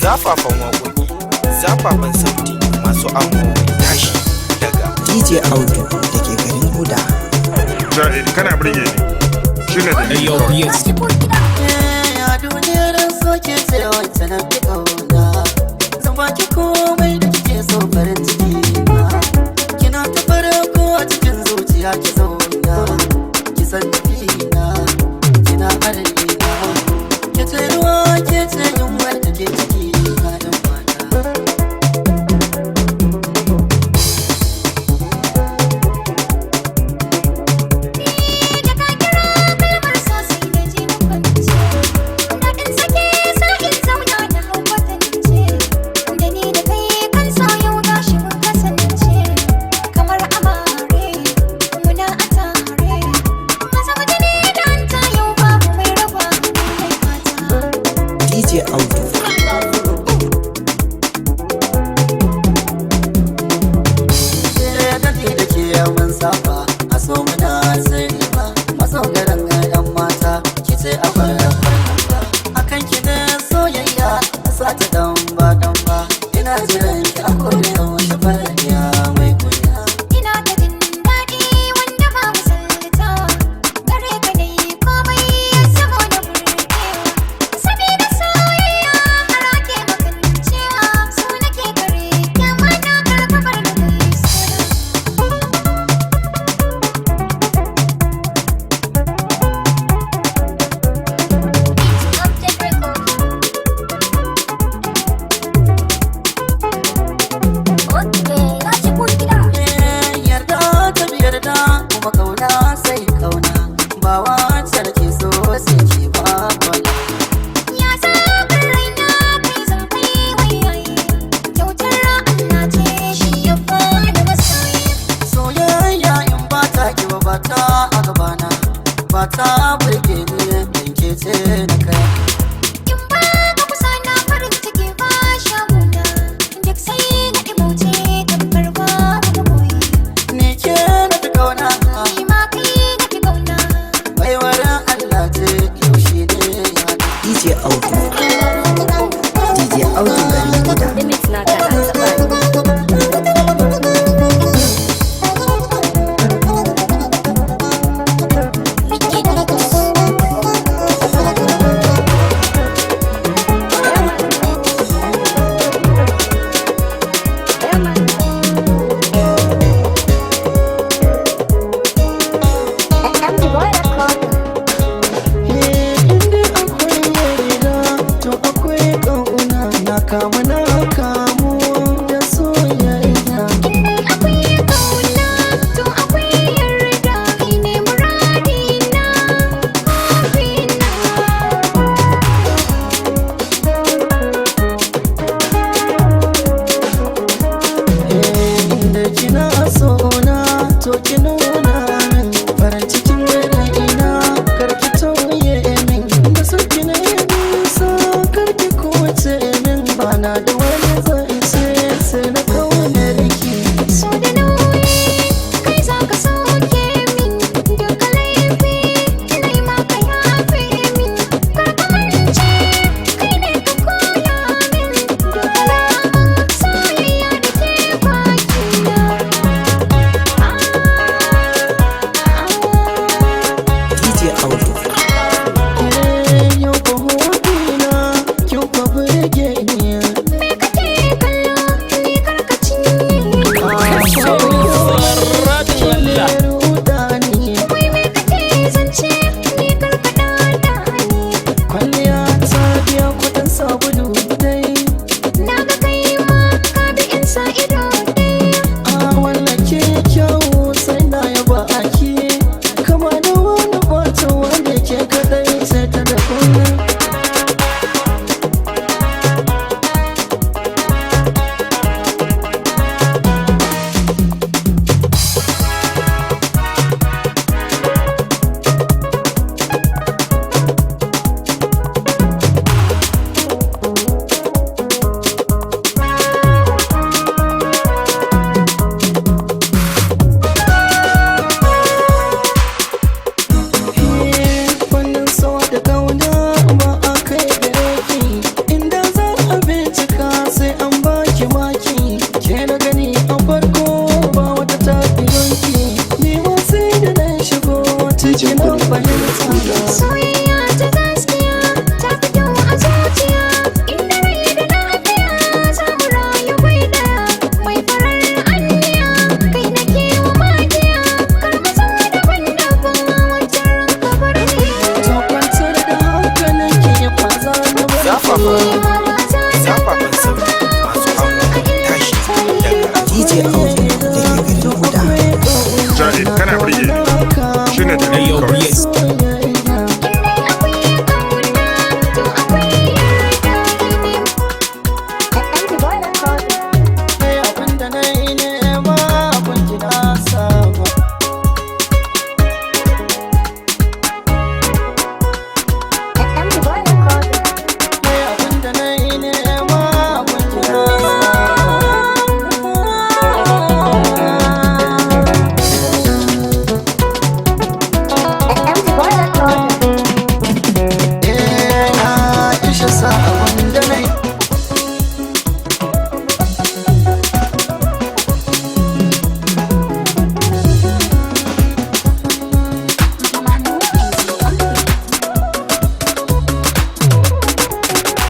zafafan waƙoƙi, zafafan sauti masu amo mai tashi daga DJ Audu da ke garin Buda. Kana birge ne, shi ne da Ayo, yes. A duniyar soke ce wacce na fi ƙauna. Zan baki komai da kike so farin ciki na. Kina ta farko a cikin zuciya ki zauna. Ki san na, kina arni na. Ke ce ruwa ke ce yunwa da ke ciki na ɗan mata. DJ Audu